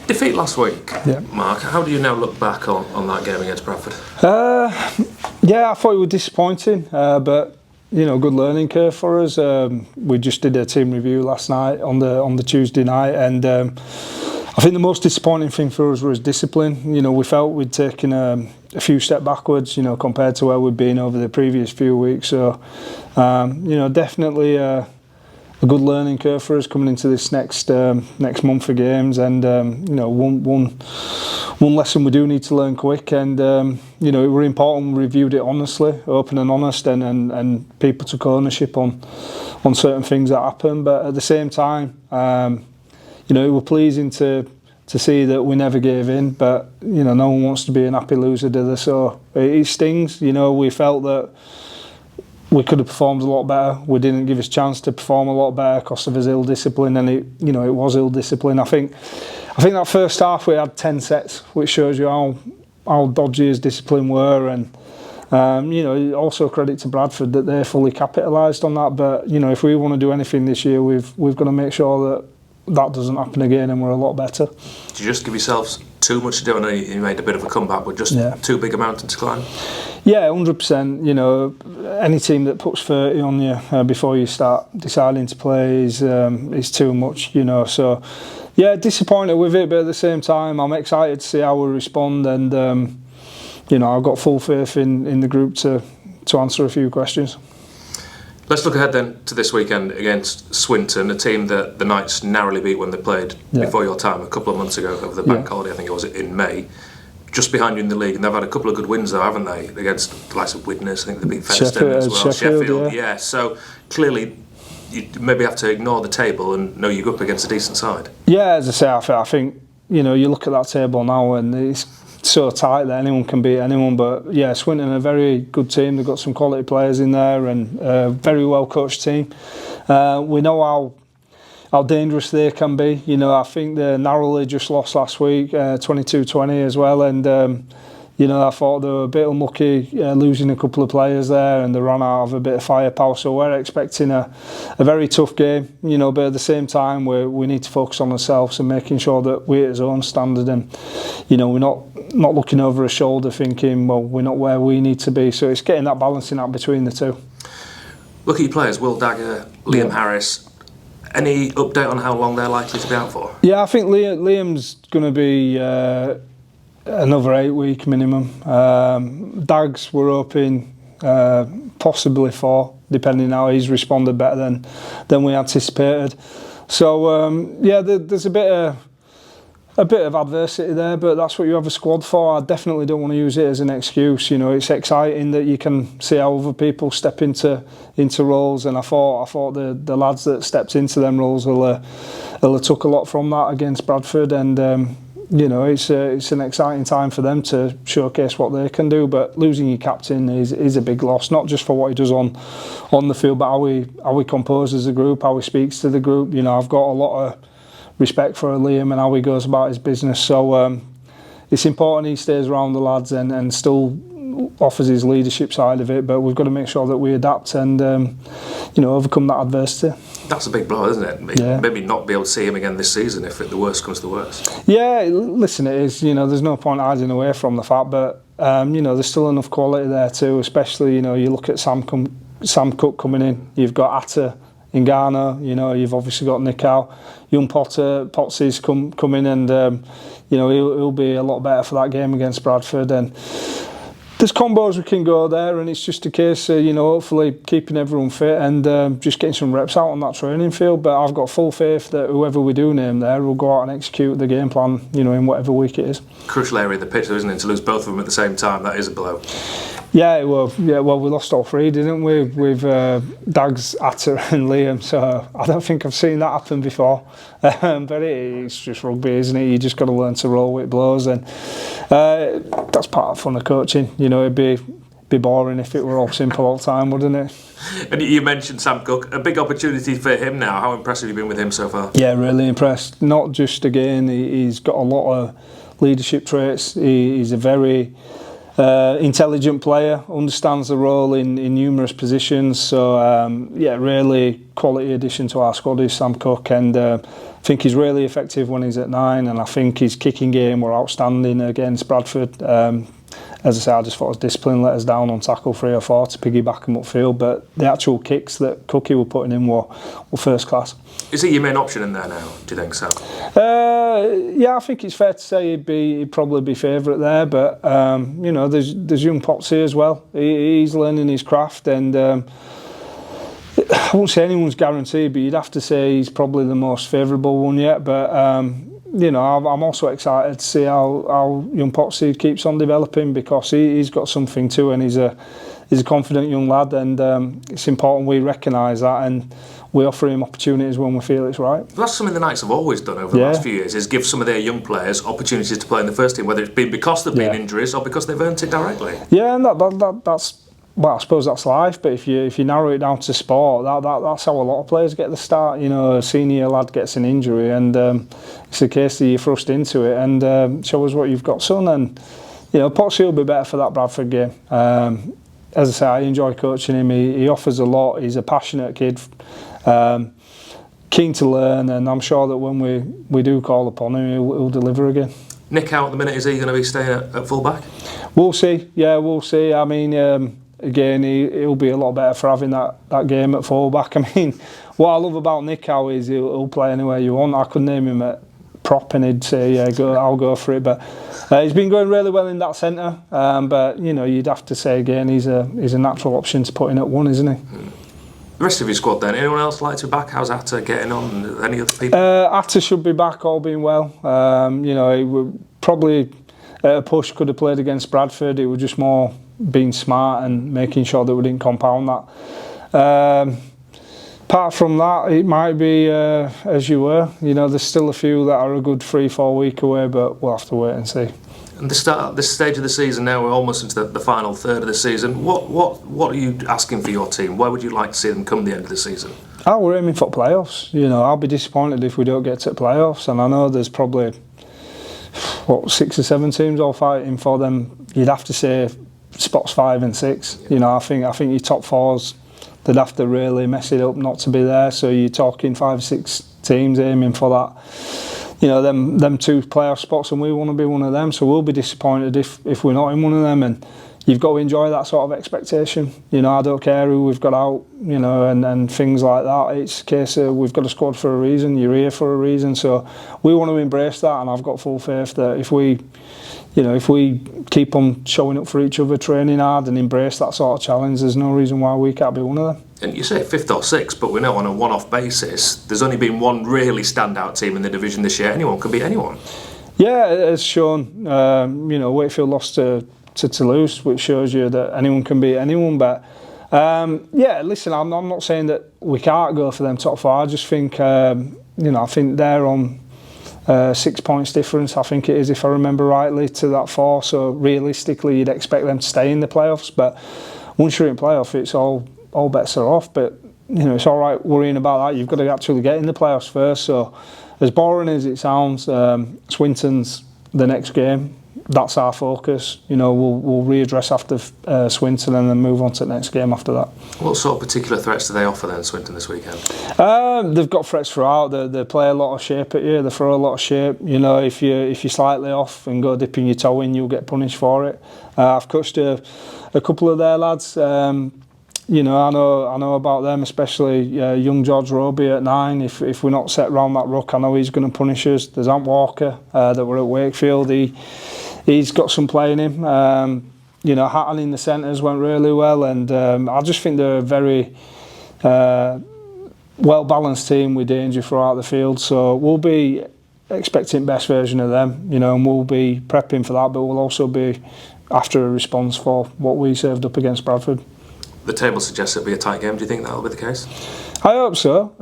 Defeat last week, yeah. Mark. How do you now look back on that game against Bradford? Yeah, I thought it was disappointing, but good learning curve for us. We just did a team review last night on the Tuesday night, and I think the most disappointing thing for us was discipline. We felt we'd taken a few steps backwards, compared to where we'd been over the previous few weeks. So, definitely a good learning curve for us coming into this next month of games, and one lesson we do need to learn quick, and it were important we reviewed it honestly, open and honest, and people took ownership on certain things that happened. But at the same time, it was pleasing to see that we never gave in. But no one wants to be an happy loser, do they? So it stings. We felt that we could have performed a lot better. We didn't give us a chance to perform a lot better because of his ill discipline, and it was ill discipline. I think that first half we had 10 sets, which shows you how dodgy his discipline were, and also credit to Bradford that they fully capitalised on that. But if we want to do anything this year, we've got to make sure that doesn't happen again, and we're a lot better. Did you just give yourselves too much to do? I know you made a bit of a comeback, but just too big a mountain to climb? Yeah, 100%. Any team that puts 30 on you before you start deciding to play is too much. So yeah, disappointed with it, but at the same time, I'm excited to see how we respond, and I've got full faith in the group to answer a few questions. Let's look ahead then to this weekend against Swinton, a team that the Knights narrowly beat when they played before your time a couple of months ago over the bank holiday. I think it was in May. Just behind you in the league, and they've had a couple of good wins though, haven't they? Against the likes of Widnes, I think they beat Featherstone as well. Sheffield, yeah. So clearly, you maybe have to ignore the table and know you're up against a decent side. Yeah, as I say, I think you look at that table now and it's so tight that anyone can beat anyone. But yeah, Swinton are a very good team. They've got some quality players in there, and a very well coached team. We know how dangerous they can be. I think they narrowly just lost last week, 22-20 as well, and I thought they were a bit unlucky losing a couple of players there, and they ran out of a bit of firepower. So we're expecting a very tough game, but at the same time we need to focus on ourselves and making sure that we're at his own standard, and we're not looking over our shoulder thinking, well, we're not where we need to be. So it's getting that balancing act between the two. Look at your players, Will Dagger, Liam Harris. Any update on how long they're likely to be out for? Yeah, I think Liam's going to be another 8-week minimum. Dags, we're hoping possibly 4, depending how he's responded better than we anticipated. So there's a bit of adversity there, but that's what you have a squad for. I definitely don't want to use it as an excuse. It's exciting that you can see how other people step into roles, and I thought the lads that stepped into them roles will have took a lot from that against Bradford, and it's an exciting time for them to showcase what they can do. But losing your captain is a big loss, not just for what he does on the field, but how he composes the group, how he speaks to the group. I've got a lot of respect for Liam and how he goes about his business. So it's important he stays around the lads and still offers his leadership side of it. But we've got to make sure that we adapt and overcome that adversity. That's a big blow, isn't it? Yeah. Maybe not be able to see him again this season if the worst comes to the worst. Yeah, listen, it is. There's no point hiding away from the fact, but there's still enough quality there too. Especially, you look at Sam Cook coming in. You've got Atta in Ghana, you've obviously got Nickal. Young Potsy's come in, and he'll be a lot better for that game against Bradford. And there's combos we can go there, and it's just a case of hopefully keeping everyone fit and just getting some reps out on that training field. But I've got full faith that whoever we do name there will go out and execute the game plan, in whatever week it is. Crucial area of the pitch, isn't it? To lose both of them at the same time, that is a blow. Yeah, well, we lost all 3, didn't we? With Dags, Atta and Liam, so I don't think I've seen that happen before. But it's just rugby, isn't it? You just got to learn to roll with blows, and that's part of fun of coaching. It'd be boring if it were all simple all the time, wouldn't it? And you mentioned Sam Cook, a big opportunity for him now. How impressive have you been with him so far? Yeah, really impressed. Not just, again, he's got a lot of leadership traits. He's a very intelligent player, understands the role in numerous positions. So really quality addition to our squad is Sam Cook, and I think he's really effective when he's at 9, and I think his kicking game were outstanding against Bradford. As I say, I just thought his discipline let us down on tackle 3 or 4 to piggyback him upfield, but the actual kicks that Cookie were putting in were first class. Is he your main option in there now, do you think so? Yeah, I think it's fair to say he'd probably be favourite there, but you know, there's young Potsy as well. He's learning his craft, and I won't say anyone's guaranteed, but you'd have to say he's probably the most favourable one yet. But you know, I'm also excited to see how young Potsy keeps on developing, because he's got something too, and he's a confident young lad, and it's important we recognise that and we offer him opportunities when we feel it's right. That's something the Knights have always done over the last few years, is give some of their young players opportunities to play in the first team, whether it's been because there've been injuries or because they've earned it directly. Yeah, and that's, well, I suppose that's life, but if you narrow it down to sport, that's how a lot of players get the start. You know, a senior lad gets an injury, and it's a case that you're thrust into it, and show us what you've got, son. And you know, Potsy will be better for that Bradford game. As I say, I enjoy coaching him. He offers a lot. He's a passionate kid, keen to learn, and I'm sure that when we do call upon him, he'll deliver again. Nick out at the minute, is he going to be staying at full back? We'll see. Yeah, we'll see. I mean, again, he'll be a lot better for having that game at full back. I mean, what I love about Nick Howe is he'll play anywhere you want. I could name him at prop and he'd say, yeah, I'll go for it. But he's been going really well in that centre. But you know, you'd have to say again, he's a natural option to put in at 1, isn't he? The rest of your squad then, anyone else like to be back? How's Atta getting on? Any other people? Atta should be back, all being well. You know, he would probably at a push could have played against Bradford. It was just more being smart and making sure that we didn't compound that. Apart from that, it might be as you were. You know, there's still a few that are a good 3-4 week away, but we'll have to wait and see. And this stage of the season now, we're almost into the final third of the season. What are you asking for your team? Where would you like to see them come the end of the season? We're aiming for playoffs. You know, I'll be disappointed if we don't get to playoffs, and I know there's probably 6 or 7 teams all fighting for them. You'd have to say spots 5 and 6. You know, I think your top 4s, they'd have to really mess it up not to be there. So you're talking 5 or 6 teams aiming for that. You know, them 2 playoff spots, and we want to be one of them. So we'll be disappointed if we're not in one of them. And you've got to enjoy that sort of expectation. You know, I don't care who we've got out, you know, and things like that. It's a case of we've got a squad for a reason. You're here for a reason. So we want to embrace that, and I've got full faith that if we keep on showing up for each other, training hard, and embrace that sort of challenge, there's no reason why we can't be one of them. And you say 5th or 6th, but we know on a one-off basis, there's only been one really standout team in the division this year. Anyone can beat anyone. Yeah, it's shown. You know, Wakefield lost to Toulouse, which shows you that anyone can beat anyone. But yeah, listen, I'm not saying that we can't go for them top 4. I just think, you know, I think they're on 6 points difference, I think it is, if I remember rightly, to that 4. So realistically, you'd expect them to stay in the playoffs. But once you're in playoff, it's all bets are off. But you know, it's all right worrying about that. You've got to actually get in the playoffs first. So as boring as it sounds, Swinton's the next game. That's our focus. You know, we'll readdress after Swinton and then move on to the next game after that. What sort of particular threats do they offer then, Swinton, this weekend? They've got threats throughout. They play a lot of shape at you. They throw a lot of shape. You know, if you're slightly off and go dipping your toe in, you'll get punished for it. I've coached a couple of their lads. You know, I know about them, especially young George Roby at 9. If we're not set round that ruck, I know he's going to punish us. There's Ant Walker that were at Wakefield. He's got some play in him. You know, Hatton in the centres went really well, and I just think they're a very well-balanced team with danger throughout the field. So we'll be expecting best version of them, you know, and we'll be prepping for that, but we'll also be after a response for what we served up against Bradford. The table suggests it'll be a tight game. Do you think that'll be the case? I hope so.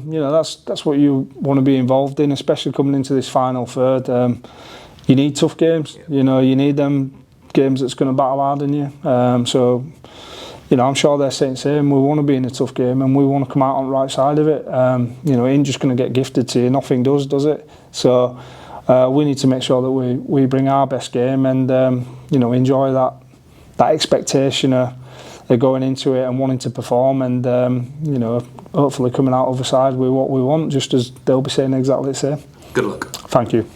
You know, that's what you want to be involved in, especially coming into this final third. You need tough games. Yeah. You know, you need them games that's going to battle hard in you. So, you know, I'm sure they're saying the same. We want to be in a tough game and we want to come out on the right side of it. You know, it ain't just going to get gifted to you. Nothing does it? So we need to make sure that we bring our best game and, you know, enjoy that expectation of they're going into it and wanting to perform, and you know, hopefully coming out other side with what we want, just as they'll be saying exactly the same. Good luck. Thank you.